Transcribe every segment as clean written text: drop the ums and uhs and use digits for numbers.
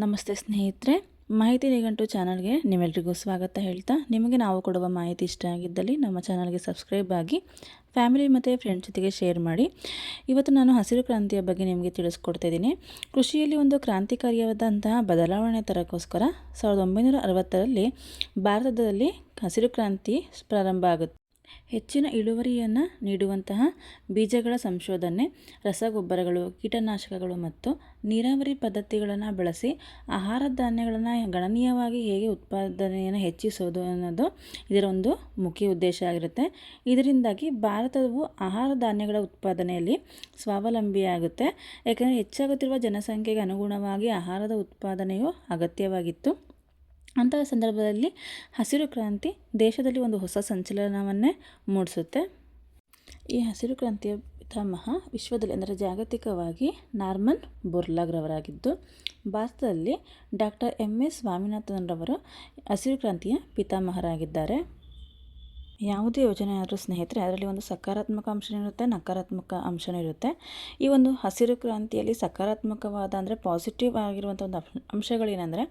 ನಮಸ್ತೆ ಸ್ನೇಹಿತರೆ, ಮಾಹಿತಿ ನಿಘಂಟು ಚಾನಲ್ಗೆ ನಿಮ್ಮೆಲ್ರಿಗೂ ಸ್ವಾಗತ ಹೇಳ್ತಾ, ನಿಮಗೆ ನಾವು ಕೊಡುವ ಮಾಹಿತಿ ಇಷ್ಟ ಆಗಿದ್ದಲ್ಲಿ ನಮ್ಮ ಚಾನಲ್ಗೆ ಸಬ್ಸ್ಕ್ರೈಬ್ ಆಗಿ ಫ್ಯಾಮಿಲಿ ಮತ್ತು ಫ್ರೆಂಡ್ಸ್ ಜೊತೆಗೆ ಶೇರ್ ಮಾಡಿ. ಇವತ್ತು ನಾನು ಹಸಿರು ಕ್ರಾಂತಿಯ ಬಗ್ಗೆ ನಿಮಗೆ ತಿಳಿಸ್ಕೊಡ್ತಾ ಇದ್ದೀನಿ. ಕೃಷಿಯಲ್ಲಿ ಒಂದು ಕ್ರಾಂತಿಕಾರಿಯಾದಂತಹ ಬದಲಾವಣೆ ತರೋಕ್ಕೋಸ್ಕರ 1960ರಲ್ಲಿ ಭಾರತದಲ್ಲಿ ಹಸಿರು ಕ್ರಾಂತಿ ಪ್ರಾರಂಭ ಆಗುತ್ತೆ. ಹೆಚ್ಚಿನ ಇಳುವರಿಯನ್ನು ನೀಡುವಂತಹ ಬೀಜಗಳ ಸಂಶೋಧನೆ, ರಸಗೊಬ್ಬರಗಳು, ಕೀಟನಾಶಕಗಳು ಮತ್ತು ನೀರಾವರಿ ಪದ್ಧತಿಗಳನ್ನು ಬಳಸಿ ಆಹಾರ ಧಾನ್ಯಗಳನ್ನು ಗಣನೀಯವಾಗಿ ಹೇಗೆ ಉತ್ಪಾದನೆಯನ್ನು ಹೆಚ್ಚಿಸೋದು ಅನ್ನೋದು ಇದರ ಒಂದು ಮುಖ್ಯ ಉದ್ದೇಶ ಆಗಿರುತ್ತೆ. ಇದರಿಂದಾಗಿ ಭಾರತವು ಆಹಾರ ಧಾನ್ಯಗಳ ಉತ್ಪಾದನೆಯಲ್ಲಿ ಸ್ವಾವಲಂಬಿಯಾಗುತ್ತೆ. ಯಾಕೆಂದರೆ ಹೆಚ್ಚಾಗುತ್ತಿರುವ ಜನಸಂಖ್ಯೆಗೆ ಅನುಗುಣವಾಗಿ ಆಹಾರದ ಉತ್ಪಾದನೆಯು ಅಗತ್ಯವಾಗಿತ್ತು. ಅಂತಹ ಸಂದರ್ಭದಲ್ಲಿ ಹಸಿರು ಕ್ರಾಂತಿ ದೇಶದಲ್ಲಿ ಒಂದು ಹೊಸ ಸಂಚಲನವನ್ನೇ ಮೂಡಿಸುತ್ತೆ. ಈ ಹಸಿರು ಕ್ರಾಂತಿಯ ಪಿತಾಮಹ ವಿಶ್ವದಲ್ಲಿ ಅಂದರೆ ಜಾಗತಿಕವಾಗಿ ನಾರ್ಮನ್ ಬೋರ್ಲಾಗ್ರವರಾಗಿದ್ದು, ಭಾರತದಲ್ಲಿ ಡಾಕ್ಟರ್ MS ಸ್ವಾಮಿನಾಥನ್ರವರು ಹಸಿರು ಕ್ರಾಂತಿಯ ಪಿತಾಮಹರಾಗಿದ್ದಾರೆ. ಯಾವುದೇ ಯೋಜನೆ ಆದರೂ ಸ್ನೇಹಿತರೆ, ಅದರಲ್ಲಿ ಒಂದು ಸಕಾರಾತ್ಮಕ ಅಂಶನೂ ಇರುತ್ತೆ, ನಕಾರಾತ್ಮಕ ಅಂಶನೂ ಇರುತ್ತೆ. ಈ ಒಂದು ಹಸಿರು ಕ್ರಾಂತಿಯಲ್ಲಿ ಸಕಾರಾತ್ಮಕವಾದ ಅಂದರೆ ಪಾಸಿಟಿವ್ ಆಗಿರುವಂಥ ಒಂದು ಅಂಶಗಳೇನೆಂದರೆ,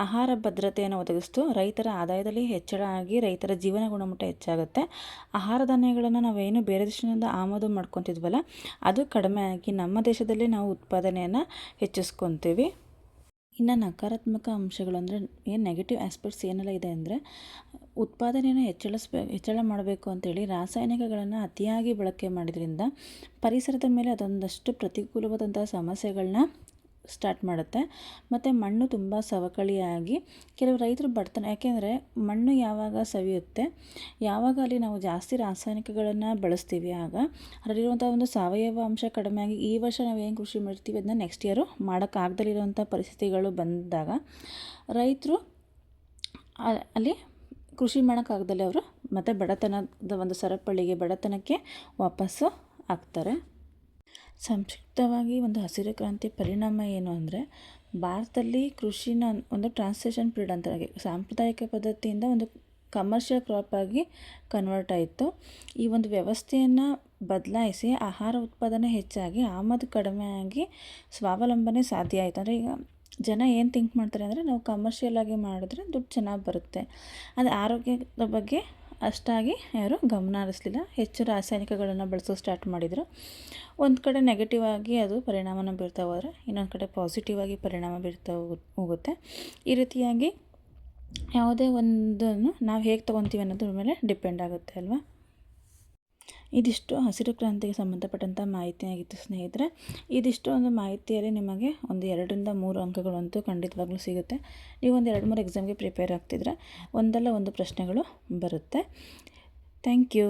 ಆಹಾರ ಭದ್ರತೆಯನ್ನು ಒದಗಿಸ್ತು, ರೈತರ ಆದಾಯದಲ್ಲಿ ಹೆಚ್ಚಳ ಆಗಿ ರೈತರ ಜೀವನ ಗುಣಮಟ್ಟ ಹೆಚ್ಚಾಗುತ್ತೆ. ಆಹಾರ ಧಾನ್ಯಗಳನ್ನು ನಾವೇನು ಬೇರೆ ದೇಶದಿಂದ ಆಮದು ಮಾಡ್ಕೊತಿದ್ವಲ್ಲ, ಅದು ಕಡಿಮೆ ಆಗಿ ನಮ್ಮ ದೇಶದಲ್ಲಿ ನಾವು ಉತ್ಪಾದನೆಯನ್ನು ಹೆಚ್ಚಿಸ್ಕೊತೀವಿ. ಇನ್ನು ನಕಾರಾತ್ಮಕ ಅಂಶಗಳು ಅಂದರೆ ಏನು ನೆಗೆಟಿವ್ ಆಸ್ಪೆಕ್ಟ್ಸ್ ಏನೆಲ್ಲ ಇದೆ ಅಂದರೆ, ಉತ್ಪಾದನೆಯನ್ನು ಹೆಚ್ಚಳ ಮಾಡಬೇಕು ಅಂತೇಳಿ ರಾಸಾಯನಿಕಗಳನ್ನು ಅತಿಯಾಗಿ ಬಳಕೆ ಮಾಡಿದ್ರಿಂದ ಪರಿಸರದ ಮೇಲೆ ಅದೊಂದಷ್ಟು ಪ್ರತಿಕೂಲವಾದಂಥ ಸಮಸ್ಯೆಗಳನ್ನ ಸ್ಟಾರ್ಟ್ ಮಾಡುತ್ತೆ. ಮತ್ತು ಮಣ್ಣು ತುಂಬ ಸವಕಳಿಯಾಗಿ ಕೆಲವು ರೈತರು ಬಡತನ, ಯಾಕೆಂದರೆ ಮಣ್ಣು ಯಾವಾಗ ಸವಿಯುತ್ತೆ, ಯಾವಾಗ ಅಲ್ಲಿ ನಾವು ಜಾಸ್ತಿ ರಾಸಾಯನಿಕಗಳನ್ನು ಬಳಸ್ತೀವಿ, ಆಗ ಅದರಲ್ಲಿರುವಂಥ ಒಂದು ಸಾವಯವ ಅಂಶ ಕಡಿಮೆ ಆಗಿ ಈ ವರ್ಷ ನಾವು ಏನು ಕೃಷಿ ಮಾಡ್ತೀವಿ ಅದನ್ನ ನೆಕ್ಸ್ಟ್ ಇಯರು ಮಾಡೋಕ್ಕಾಗ್ದಲ್ಲಿರುವಂಥ ಪರಿಸ್ಥಿತಿಗಳು ಬಂದಾಗ ರೈತರು ಅಲ್ಲಿ ಕೃಷಿ ಮಾಡೋಕ್ಕಾಗ್ದಲೇ ಅವರು ಮತ್ತು ಬಡತನದ ಒಂದು ಸರಪಳಿಗೆ, ಬಡತನಕ್ಕೆ ವಾಪಸ್ಸು ಆಗ್ತಾರೆ. ಸಂಕ್ಷಿಪ್ತವಾಗಿ ಒಂದು ಹಸಿರು ಕ್ರಾಂತಿ ಪರಿಣಾಮ ಏನು ಅಂದರೆ, ಭಾರತದಲ್ಲಿ ಕೃಷಿನ ಒಂದು ಟ್ರಾನ್ಸಿಷನ್ ಪೀರಿಯಡ್ ಅಂತ ಸಾಂಪ್ರದಾಯಿಕ ಪದ್ಧತಿಯಿಂದ ಒಂದು ಕಮರ್ಷಿಯಲ್ ಕ್ರಾಪ್ ಆಗಿ ಕನ್ವರ್ಟ್ ಆಯಿತು. ಈ ಒಂದು ವ್ಯವಸ್ಥೆಯನ್ನು ಬದಲಾಯಿಸಿ ಆಹಾರ ಉತ್ಪಾದನೆ ಹೆಚ್ಚಾಗಿ ಆಮದು ಕಡಿಮೆ ಆಗಿ ಸ್ವಾವಲಂಬನೆ ಸಾಧ್ಯ ಆಯಿತು. ಅಂದರೆ ಈಗ ಜನ ಏನು ಥಿಂಕ್ ಮಾಡ್ತಾರೆ ಅಂದರೆ, ನಾವು ಕಮರ್ಷಿಯಲ್ ಆಗಿ ಮಾಡಿದ್ರೆ ದುಡ್ಡು ಚೆನ್ನಾಗಿ ಬರುತ್ತೆ. ಆದರೆ ಆರೋಗ್ಯದ ಬಗ್ಗೆ ಅಷ್ಟಾಗಿ ಯಾರು ಗಮನ ಹರಿಸಲಿಲ್ಲ. ಹೆಚ್ಚು ರಾಸಾಯನಿಕಗಳನ್ನು ಬಳಸೋದು ಸ್ಟಾರ್ಟ್ ಮಾಡಿದರು. ಒಂದು ಕಡೆ ನೆಗೆಟಿವ್ ಆಗಿ ಅದು ಪರಿಣಾಮನ ಬೀರ್ತಾ ಹೋದರೆ, ಇನ್ನೊಂದು ಕಡೆ ಪಾಸಿಟಿವ್ ಆಗಿ ಪರಿಣಾಮ ಬೀರ್ತಾ ಹೋಗುತ್ತೆ. ಈ ರೀತಿಯಾಗಿ ಯಾವುದೇ ಒಂದನ್ನು ನಾವು ಹೇಗೆ ತೊಗೊತೀವಿ ಅನ್ನೋದ್ರ ಮೇಲೆ ಡಿಪೆಂಡ್ ಆಗುತ್ತೆ ಅಲ್ವಾ. ಇದಿಷ್ಟು ಹಸಿರು ಕ್ರಾಂತಿಗೆ ಸಂಬಂಧಪಟ್ಟಂಥ ಮಾಹಿತಿ ಆಗಿತ್ತು ಸ್ನೇಹಿತರೆ. ಇದಿಷ್ಟು ಒಂದು ಮಾಹಿತಿಯಲ್ಲಿ ನಿಮಗೆ ಒಂದು 2ರಿಂದ 3 ಅಂಕಗಳಂತೂ ಖಂಡಿತವಾಗ್ಲೂ ಸಿಗುತ್ತೆ. ನೀವು ಒಂದು 2-3 ಎಕ್ಸಾಮ್ಗೆ ಪ್ರಿಪೇರ್ ಆಗ್ತಿದ್ರೆ ಒಂದಲ್ಲ ಒಂದು ಪ್ರಶ್ನೆಗಳು ಬರುತ್ತೆ. Thank you.